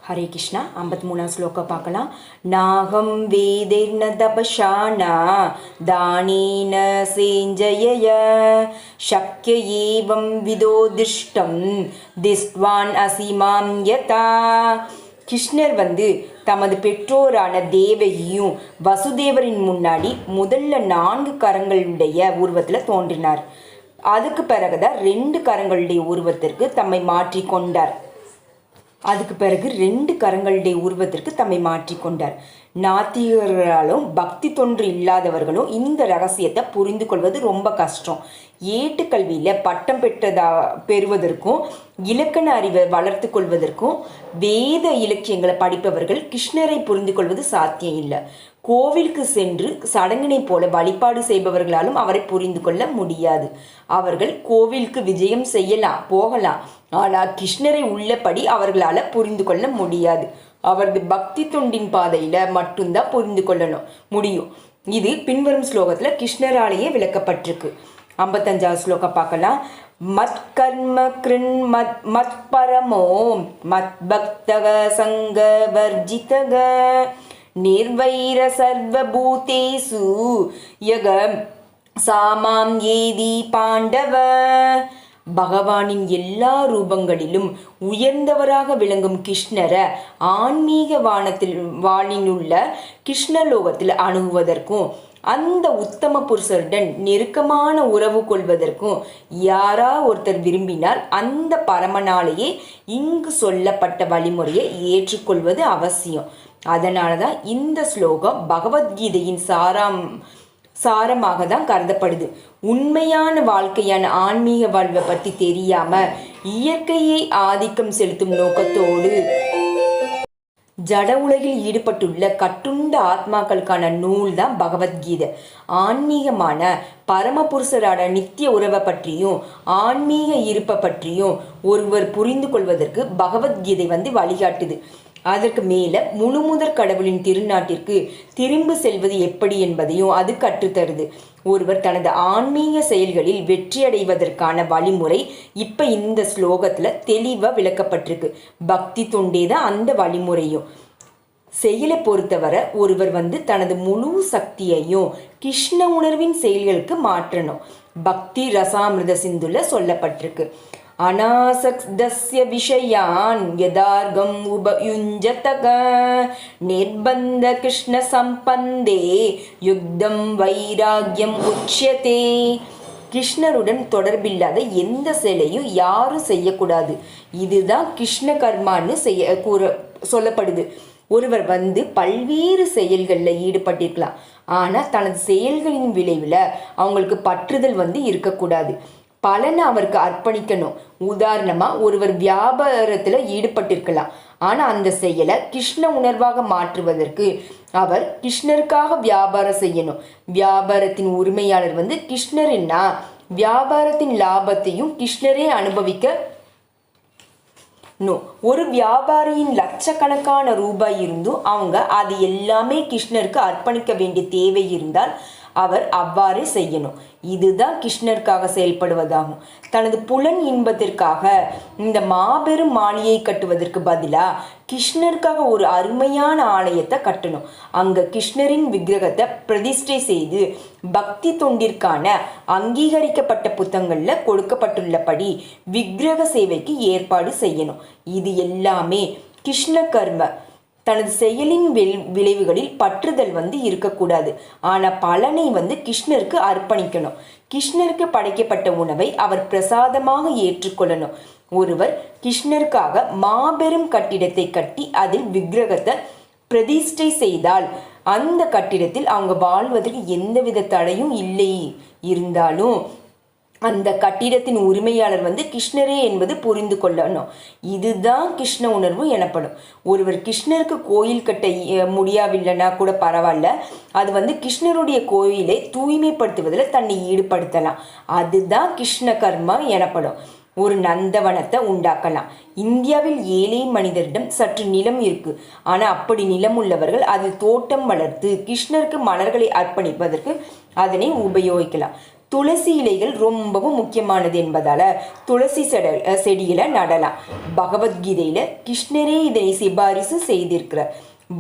ஹரே கிருஷ்ணா. 53ஆம் ஸ்லோகம் பார்க்கலாம். நாகம் வேதைர்ன தபஷானா தானேன சேஞ்சய சக்ய ஏவம் விதோதிஷ்டம் திஸ்வான் அசிமாம் யதா. கிருஷ்ணர் தமது பெற்றோரான தேவகியும் வசுதேவரின் முன்னாடி முதல்ல 4 கரங்களுடைய உருவத்தில் தோன்றினார். அதுக்கு பிறகுதான் 2 கரங்களுடைய உருவத்திற்கு தம்மை மாற்றி கொண்டார். நாத்திகர்களாலும் பக்தி தொன்று இல்லாதவர்களும் இந்த ரகசியத்தை புரிந்து கொள்வது ரொம்ப கஷ்டம். ஏட்டுக்கல்வியில் பட்டம் பெறுவதற்கும் இலக்கண அறிவை வளர்த்து கொள்வதற்கும் வேத இலக்கியங்களை படிப்பவர்கள் கிருஷ்ணரை புரிந்து கொள்வது சாத்தியம் இல்லை. கோவிலுக்கு சென்று சடங்கினை போல வழிபாடு செய்பவர்களாலும் அவரை புரிந்து கொள்ள முடியாது. அவர்கள் கோவிலுக்கு விஜயம் போகலாம், ஆனால் கிருஷ்ணரை உள்ளபடி அவர்களால் புரிந்து கொள்ள முடியாது. அவரது பக்தி தொண்டின் பாதையில மட்டும்தான் புரிந்து கொள்ளணும் முடியும். இது பின்வரும் ஸ்லோகத்துல கிருஷ்ணராலேயே விளக்கப்பட்டிருக்கு. 55ஆவது ஸ்லோகம் பார்க்கலாம். மத் கர்ம கிருண் மத் பரமோ மத் பக்தக சங்க வர்ஜிதக நிர்வைர சர்வபூதேசு யக சாமாம் ஏதி பாண்டவ. பகவானின் எல்லா ரூபங்களிலும் உயர்ந்தவராக விளங்கும் கிருஷ்ணரை ஆன்மீக வானிலுள்ள கிருஷ்ணலோகத்தில் அணுகுவதற்கும் அந்த உத்தம புருஷருடன் நெருக்கமான உறவு கொள்வதற்கும் யாரா ஒருத்தர் விரும்பினால் அந்த பரமனாலேயே இங்கு சொல்லப்பட்ட வழிமுறையை ஏற்றுக்கொள்வது அவசியம். அதனால தான் இந்த ஸ்லோகம் பகவத்கீதையின் சாரமாக தான் கருதப்படுது. உண்மையான வாழ்க்கையான ஆன்மீக வாழ்வை பற்றி தெரியாம இயற்கையை ஆதிக்கம் செலுத்தும் நோக்கத்தோடு ஜட உலகில் ஈடுபட்டுள்ள கட்டுண்ட ஆத்மாக்களுக்கான நூல் தான் பகவத்கீதை. ஆன்மீகமான பரமபுருஷரான நித்திய உறவை பற்றியும் ஆன்மீக இருப்பை பற்றியும் ஒருவர் புரிந்து கொள்வதற்கு பகவத்கீதை வழிகாட்டுது. அதற்கு மேலே முழுமுதற் கடவுளின் திருநாட்டிற்கு திரும்பி செல்வது எப்படி என்பதையும் அது கற்றுத்தருது. ஒருவர் தனது ஆன்மீக செயல்களில் வெற்றி அடைவதற்கான வழிமுறை இப்போ இந்த ஸ்லோகத்தில் தெளிவாக விளக்கப்பட்டிருக்கு. பக்தி தொண்டே தான் அந்த வழிமுறையும். செயலை பொறுத்தவரை ஒருவர் தனது முழு சக்தியையும் கிருஷ்ண உணர்வின் செயல்களுக்கு மாற்றணும். பக்தி ரசாமிருத சிந்துல சொல்லப்பட்டிருக்கு. அநாசக்தஸ்ய விஷயான் யதார்கம் உபயுஞ்சதக நிர்பந்த கிருஷ்ண சம்பந்தே யுக்தம் வைராகியம் உச்யதே. கிருஷ்ணருடன் தொடர்பில்லாத எந்த செயலையும் யாரும் செய்யக்கூடாது. இதுதான் கிருஷ்ண கர்மான்னு சொல்லப்படுது. ஒருவர் பல்வேறு செயல்களில் ஈடுபட்டிருக்கலாம், ஆனால் தனது செயல்களின் விளைவில் அவங்களுக்கு பற்றுதல் இருக்கக்கூடாது. பலனை அவருக்கு அர்ப்பணிக்கணும். உதாரணமாக ஒருவர் வியாபாரத்தில் ஈடுபட்டிருக்கலாம், ஆனால் அந்த செயலை கிருஷ்ண உணர்வாக மாற்றுவதற்கு அவர் கிருஷ்ணருக்காக வியாபாரம் செய்யணும். வியாபாரத்தின் உரிமையாளர் கிருஷ்ணர்னா வியாபாரத்தின் லாபத்தையும் கிருஷ்ணரே அனுபவிக்க. ஒரு வியாபாரியின் லட்சக்கணக்கான ரூபாய் இருந்தும் அவங்க அது எல்லாமே கிருஷ்ணருக்கு அர்ப்பணிக்க வேண்டிய தேவை இருந்தால் அவர் அவ்வாறே செய்யணும். இதுதான் கிருஷ்ணருக்காக செயல்படுவதாகும். தனது புலன் இன்பத்திற்காக இந்த மாபெரும் மாளிகையை கட்டுவதற்கு பதிலாக கிருஷ்ணருக்காக ஒரு அருமையான ஆலயத்தை கட்டணும். அங்கே கிருஷ்ணரின் விக்கிரகத்தை பிரதிஷ்டை செய்து பக்தி தொண்டிற்கான அங்கீகரிக்கப்பட்ட புத்தகங்களில் கொடுக்கப்பட்டுள்ளபடி விக்கிரக சேவைக்கு ஏற்பாடு செய்யணும். இது எல்லாமே கிருஷ்ண கர்ம. தனது செயலின் விளைவுகளில் பற்றுதல் இருக்கக்கூடாது, ஆனால் பலனை கிருஷ்ணருக்கு அர்ப்பணிக்கணும். கிருஷ்ணருக்கு படைக்கப்பட்ட உணவை அவர் பிரசாதமாக ஏற்றுக்கொள்ளணும். ஒருவர் கிருஷ்ணருக்காக மாபெரும் கட்டிடத்தை கட்டி அதில் விக்கிரகத்தை பிரதிஷ்டை செய்தால் அந்த கட்டிடத்தில் அவங்க வாழ்வதற்கு எந்தவித தடையும் இல்லை. இருந்தாலும் அந்த கட்டிடத்தின் உரிமையாளர் கிருஷ்ணரே என்பது புரிந்து கொள்ளணும். இதுதான் கிருஷ்ண உணர்வு எனப்படும். ஒருவர் கிருஷ்ணருக்கு கோயில் கட்ட முடியவில்லைன்னா கூட பரவாயில்ல, அது கிருஷ்ணருடைய கோயிலை தூய்மைப்படுத்துவதில் தன்னை ஈடுபடுத்தலாம். அதுதான் கிருஷ்ண கர்மா எனப்படும். ஒரு நந்தவனத்தை உண்டாக்கலாம். இந்தியாவில் ஏழை மனிதரிடம் சற்று நிலம் இருக்கு, ஆனால் அப்படி நிலம் உள்ளவர்கள் அதில் தோட்டம் வளர்த்து கிருஷ்ணருக்கு மலர்களை அர்ப்பணிப்பதற்கு அதனை உபயோகிக்கலாம். துளசி இலைகள் ரொம்பவும் முக்கியமானது என்பதால துளசி செடியில நடலாம். பகவத்கீதையில கிருஷ்ணரே இதனை சிபாரிசு செய்திருக்கிறார்.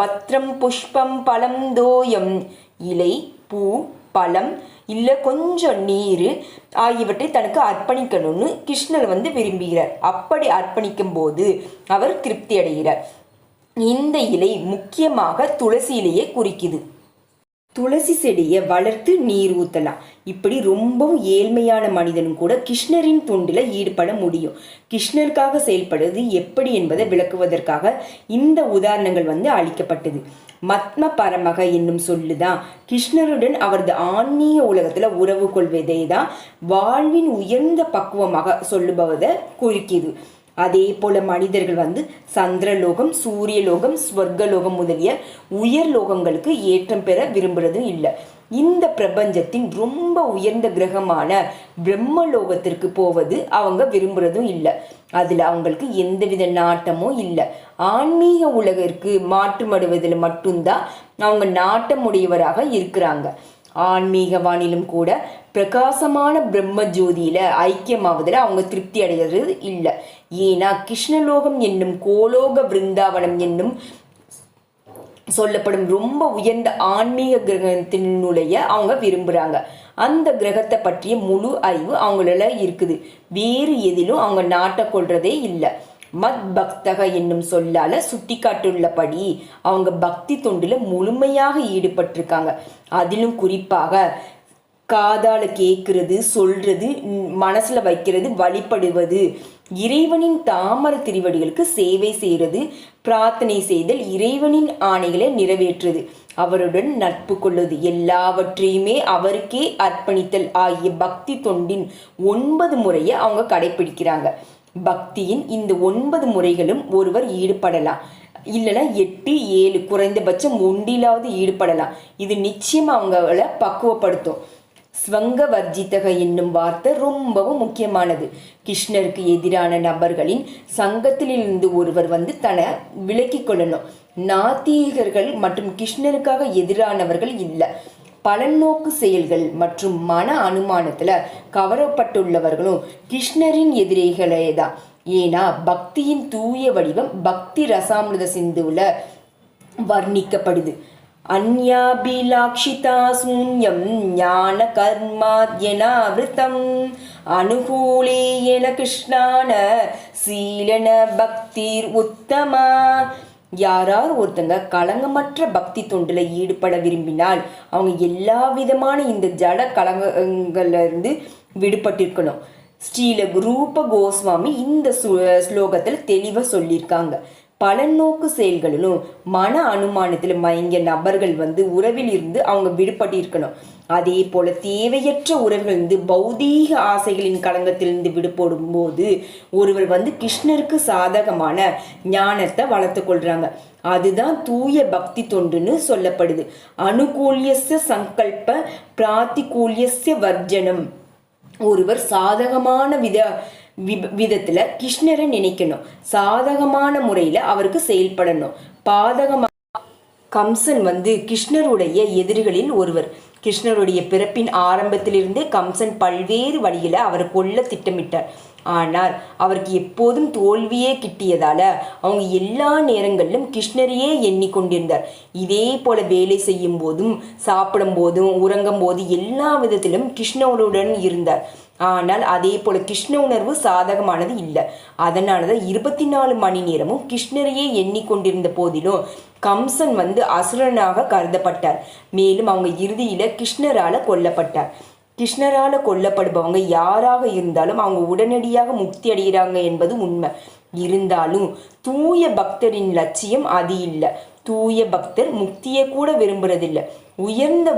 பத்ரம் புஷ்பம் பலம் தோயம், இலை பூ பழம் இல்லை கொஞ்சம் நீர் ஆகியவற்றை தனக்கு அர்ப்பணிக்கணும்னு கிருஷ்ணர் விரும்புகிறார். அப்படி அர்ப்பணிக்கும் போது அவர் திருப்தி அடைகிறார். இந்த இலை முக்கியமாக துளசி இலையை குறிக்குது. துளசி செடியை வளர்த்து நீர் ஊற்றலாம். இப்படி ரொம்பவும் ஏழ்மையான மனிதனும் கூட கிருஷ்ணரின் தொண்டில் ஈடுபட முடியும். கிருஷ்ணருக்காக செயல்படுவது எப்படி என்பதை விளக்குவதற்காக இந்த உதாரணங்கள் அளிக்கப்பட்டது. மத்ம பரமக என்னும் சொல்லுதான் கிருஷ்ணருடன் அவரது ஆன்மீக உலகத்துல உறவு கொள்வதை தான் வாழ்வின் உயர்ந்த பக்குவமாக சொல்லுபவதை குறிக்கிது. அதே போல மனிதர்கள் சந்திரலோகம், சூரியலோகம், ஸ்வர்கலோகம் முதலிய உயர் லோகங்களுக்கு ஏற்றம் பெற விரும்புறதும் இல்லை. இந்த பிரபஞ்சத்தின் ரொம்ப உயர்ந்த கிரகமான பிரம்மலோகத்திற்கு போவது அவங்க விரும்புறதும் இல்லை. அதில் அவங்களுக்கு எந்தவித நாட்டமும் இல்லை. ஆன்மீக உலகிற்கு மாற்றமடைவதில் மட்டும்தான் அவங்க நாட்டமுடையவராக இருக்கிறாங்க. ஆன்மீகவானிலும் கூட பிரகாசமான பிரம்ம ஜோதியில ஐக்கியமாவதில் அவங்க திருப்தி அடைகிறது இல்லை. ஏன்னா கிருஷ்ணலோகம் என்னும் கோலோக பிருந்தாவனம் என்னும் சொல்லப்படும் ரொம்ப உயர்ந்த ஆன்மீக கிரகத்தினுடைய அவங்க விரும்புகிறாங்க. அந்த கிரகத்தை பற்றிய முழு அறிவு அவங்களால இருக்குது. வேறு எதிலும் அவங்க நாட்டை கொள்றதே இல்லை. மத் பக்தக என்னும் சொல்லால சுட்டி காட்டுள்ளபடி அவங்க பக்தி தொண்டில் முழுமையாக ஈடுபட்டிருக்காங்க. அதிலும் குறிப்பாக காதால கேட்கறது, சொல்றது, மனசுல வைக்கிறது, வழிபடுவது, இறைவனின் தாமர திருவடிகளுக்கு சேவை செய்கிறது, பிரார்த்தனை செய்தல், இறைவனின் ஆணைகளை நிறைவேற்றுறது, அவருடன் நட்பு கொள்வது, எல்லாவற்றையுமே அவருக்கே அர்ப்பணித்தல் ஆகிய பக்தி தொண்டின் 9 முறையை அவங்க கடைபிடிக்கிறாங்க. பக்தியின் இந்த 9 முறைகளும் ஒருவர் ஈடுபடலாம். இல்லைன்னா 8, 7 குறைந்தபட்சம் ஒன்றிலாவது ஈடுபடலாம். இது நிச்சயம் அவங்கள பக்குவப்படுத்தும். ஸ்வங்க வர்ஜிதக என்னும் வார்த்தை ரொம்பவும் முக்கியமானது. கிருஷ்ணருக்கு எதிரான நபர்களின் சங்கத்திலிருந்து ஒருவர் தன்னை விலக்கி கொள்ளணும். நாத்திகர்கள் மற்றும் கிருஷ்ணருக்காக எதிரானவர்கள் இல்லை. பலநோக்கு செயல்கள் மற்றும் மன அனுமானத்துல கவரப்பட்டுள்ளவர்களும் கிருஷ்ணரின் எதிரிகளே தான். ஏன்னா பக்தியின் தூய வடிவம் பக்தி ரசாமிருத சிந்துல வர்ணிக்கப்படுது. அந்யாபிலாக்ஷிதா சூன்யம் ஞான கர்மாத்யனாவிருத்தம் அனுகூலேயன கிருஷ்ணான சீலன பக்திர் உத்தமா. யாரார் ஒருத்தங்க களங்கமற்ற பக்தி தொண்டில் ஈடுபட விரும்பினால் அவங்க எல்லா விதமான இந்த ஜட கலங்கங்கள்லேருந்து விடுபட்டிருக்கணும். ஸ்ரீல ரூப கோஸ்வாமி இந்த ஸ்லோகத்தில் தெளிவாக சொல்லியிருக்காங்க. பலநோக்கு செயல்களிலும் மன அனுமானத்தில் மயங்கிய நபர்கள் உறவில் இருந்து அவங்க விடுபட்டிருக்கணும். அதே போல தேவையற்ற உறவுகள் பௌதீக ஆசைகளின் களங்கத்திலிருந்து விடுபடும் போது ஒருவர் கிருஷ்ணருக்கு சாதகமான ஞானத்தை வளர்த்து கொள்றாங்க. அதுதான் தூய பக்தி தொண்டுன்னு சொல்லப்படுது. அனுகூல்யஸ்ய சங்கல்ப பிராத்திகூல்யஸ்ய வர்ஜனம். ஒருவர் சாதகமான விதத்துல கிருஷ்ணரை நினைக்கணும். சாதகமான முறையில அவருக்கு செயல்படணும். பாதகமான கம்சன் கிருஷ்ணருடைய எதிரிகளில் ஒருவர். கிருஷ்ணருடைய பிறப்பின் ஆரம்பத்திலிருந்தே கம்சன் பல்வேறு வழியில அவரை கொல்ல திட்டமிட்டார். ஆனால் அவருக்கு எப்போதும் தோல்வியே கிட்டியதால அவங்க எல்லா நேரங்களிலும் கிருஷ்ணரையே எண்ணிக்கொண்டிருந்தார். இதே போல வேலை செய்யும் போதும், சாப்பிடும் போதும், உறங்கும் போது எல்லா விதத்திலும் கிருஷ்ணருடன் இருந்தார். ஆனால் அதே போல கிருஷ்ண உணர்வு சாதகமானது இல்லை. அதனாலதான் 24 மணி நேரமும் கிருஷ்ணரையே எண்ணிக்கொண்டிருந்த போதிலும் கம்சன் அசுரனாக கருதப்பட்டார். மேலும் அவங்க இறுதியில கிருஷ்ணரால கொல்லப்பட்டார். கிருஷ்ணரால கொல்லப்படுபவங்க யாராக இருந்தாலும் அவங்க உடனடியாக முக்தி அடைகிறாங்க என்பது உண்மை. இருந்தாலும் தூய பக்தரின் லட்சியம் அது இல்லை. தூய பக்தர் முக்தியை கூட விரும்புறதில்லை. உயர்ந்த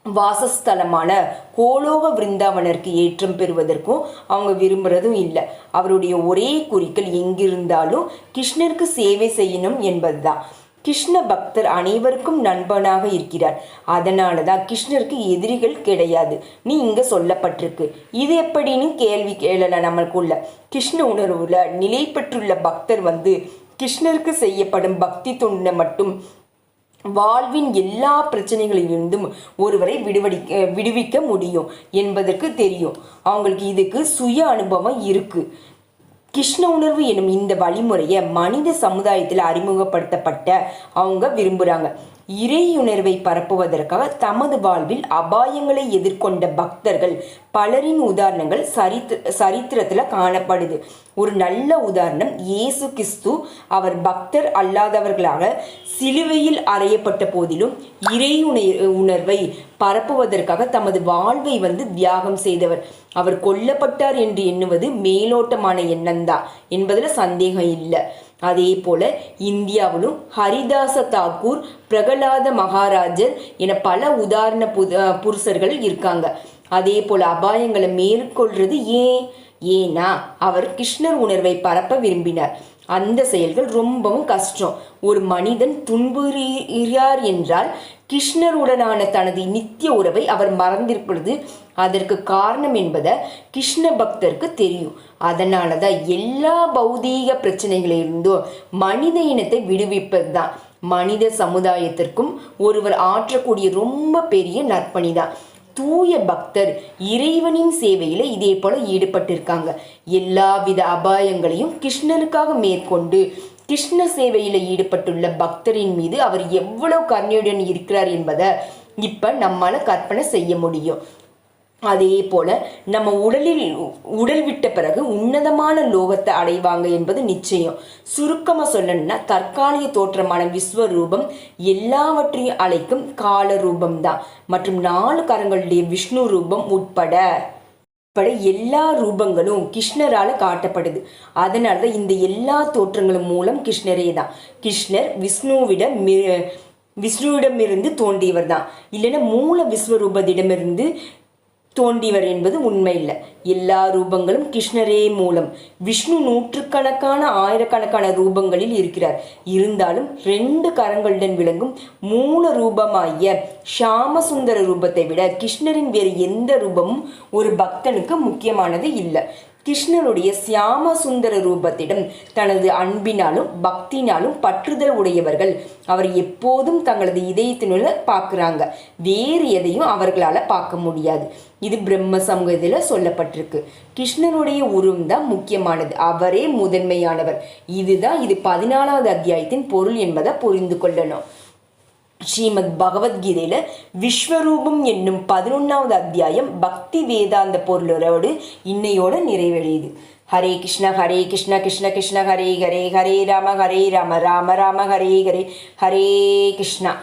வாசஸ்தலமான கோலோக விருந்தாவனருக்கு ஏற்றம் பெறுவதற்கும் அவங்க விரும்புறதும் இல்லை. அவருடைய ஒரே குறிக்கோள் எங்கிருந்தாலும் கிருஷ்ணருக்கு சேவை செய்யணும் என்பதுதான். கிருஷ்ண பக்தர் அனைவருக்கும் நண்பனாக இருக்கிறார். அதனாலதான் கிருஷ்ணருக்கு எதிரிகள் கிடையாது நீ இங்க சொல்லப்பட்டிருக்கு. இது எப்படின்னு கேள்வி கேளல. நம்மளுக்குள்ள கிருஷ்ண உணர்வுல நிலை பெற்றுள்ள பக்தர் கிருஷ்ணருக்கு செய்யப்படும் பக்தி தொண்டை மட்டும் வாழ்வின் எல்லா பிரச்சனைகளிலிருந்தும் ஒருவரை விடுவிக்க முடியும் என்பதற்கு தெரியும். அவங்களுக்கு இதுக்கு சுய அனுபவம் இருக்கு. கிருஷ்ண உணர்வு எனும் இந்த வழிமுறையை மனித சமுதாயத்தில் அறிமுகப்படுத்தப்பட்ட அவங்க விரும்புகிறாங்க. இறையுணர்வை பரப்புவதற்காக தமது வாழ்வில் அபாயங்களை எதிர்கொண்ட பக்தர்கள் பலரின் உதாரணங்கள் சரித்திரத்தில் காணப்படுது. ஒரு நல்ல உதாரணம் இயேசு கிறிஸ்து. அவர் பக்தர் அல்லாதவர்களாக சிலுவையில் அறையப்பட்ட போதிலும் இறை உணர்வை பரப்புவதற்காக தமது வாழ்வை தியாகம் செய்தவர். அவர் கொல்லப்பட்டார் என்று எண்ணுவது மேலோட்டமான எண்ணம்தான் என்பதில் சந்தேகம் இல்லை. அதே போல இந்தியாவிலும் ஹரிதாச தாக்கூர், பிரகலாத மகாராஜர் என பல உதாரண புருஷர்கள் இருக்காங்க. அதே போல அபாயங்களை மேற்கொள்றது ஏன்னா அவர் கிருஷ்ணர் உணர்வை பரப்ப விரும்பினார். அந்த செயல்கள் ரொம்பவும் கஷ்டம். ஒரு மனிதன் துன்புறுகிறார் என்றால் கிருஷ்ணருடனான தனது நித்திய உறவை அவர் மறந்திருப்பது அதற்கு காரணம் என்பதை கிருஷ்ண பக்தருக்கு தெரியும். அதனால தான் எல்லா பௌதீக பிரச்சனைகளிலிருந்தும் மனித இனத்தை விடுவிப்பது தான் மனித சமுதாயத்திற்கும் ஒருவர் ஆற்றக்கூடிய ரொம்ப பெரிய நற்பணி தான். தூய பக்தர் இறைவனின் சேவையில் இதே போல ஈடுபட்டிருக்காங்க. எல்லா வித அபாயங்களையும் கிருஷ்ணனுக்காக மேற்கொண்டு கிருஷ்ண சேவையில் ஈடுபட்டுள்ள பக்தரின் மீது அவர் எவ்வளவு கருணையுடன் இருக்கிறார் என்பதை இப்ப நம்மால கற்பனை செய்ய முடியும். அதே போல நம்ம உடல் விட்ட பிறகு உன்னதமான லோகத்தை அடைவாங்க என்பது நிச்சயம். சுருக்கமா சொல்லணும்னா தற்காலிக தோற்றமான விஸ்வரூபம் எல்லாவற்றையும் அழைக்கும் கால ரூபம்தான் மற்றும் 4 கரங்களுடைய விஷ்ணு ரூபம் உட்பட எல்லா ரூபங்களும் கிருஷ்ணரால காட்டப்படுது. அதனாலதான் இந்த எல்லா தோற்றங்களும் மூலம் கிருஷ்ணரே தான். கிருஷ்ணர் விஷ்ணுவிடமிருந்து தோன்றியவர் தான், இல்லைன்னா மூல விஸ்வரூபத்திடமிருந்து தோன்றியவர் என்பது உண்மை இல்லை. எல்லா ரூபங்களும் கிருஷ்ணரே மூலம். விஷ்ணு நூற்றுக்கணக்கான ஆயிரக்கணக்கான ரூபங்களில் இருக்கிறார். இருந்தாலும் 2 கரங்களுடன் விளங்கும் மூல ரூபமாகிய ஷாமசுந்தர ரூபத்தை விட கிருஷ்ணரின் வேறு எந்த ரூபமும் ஒரு பக்தனுக்கு முக்கியமானது இல்லை. கிருஷ்ணருடைய சியாம சுந்தர ரூபத்திடம் தனது அன்பினாலும் பக்தினாலும் பற்றுதல் உடையவர்கள் அவர் எப்போதும் தங்களது இதயத்தினுள்ள பார்க்குறாங்க. வேறு எதையும் அவர்களால் பார்க்க முடியாது. இது பிரம்ம சமூகத்தில் சொல்லப்பட்டிருக்கு. கிருஷ்ணனுடைய உருவம் தான் முக்கியமானது, அவரே முதன்மையானவர். இது 14வது அத்தியாயத்தின் பொருள் என்பதை புரிந்து கொள்ளணும். ஸ்ரீமத் பகவத்கீதையில விஸ்வரூபம் என்னும் 11வது அத்தியாயம் பக்தி வேதாந்த பொருளோடு இன்னையோட நிறைவடையுது. ஹரே கிருஷ்ண கிருஷ்ண கிருஷ்ண ஹரே ஹரே, ஹரே ராம ராம ராம ஹரே ஹரே, ஹரே கிருஷ்ணா.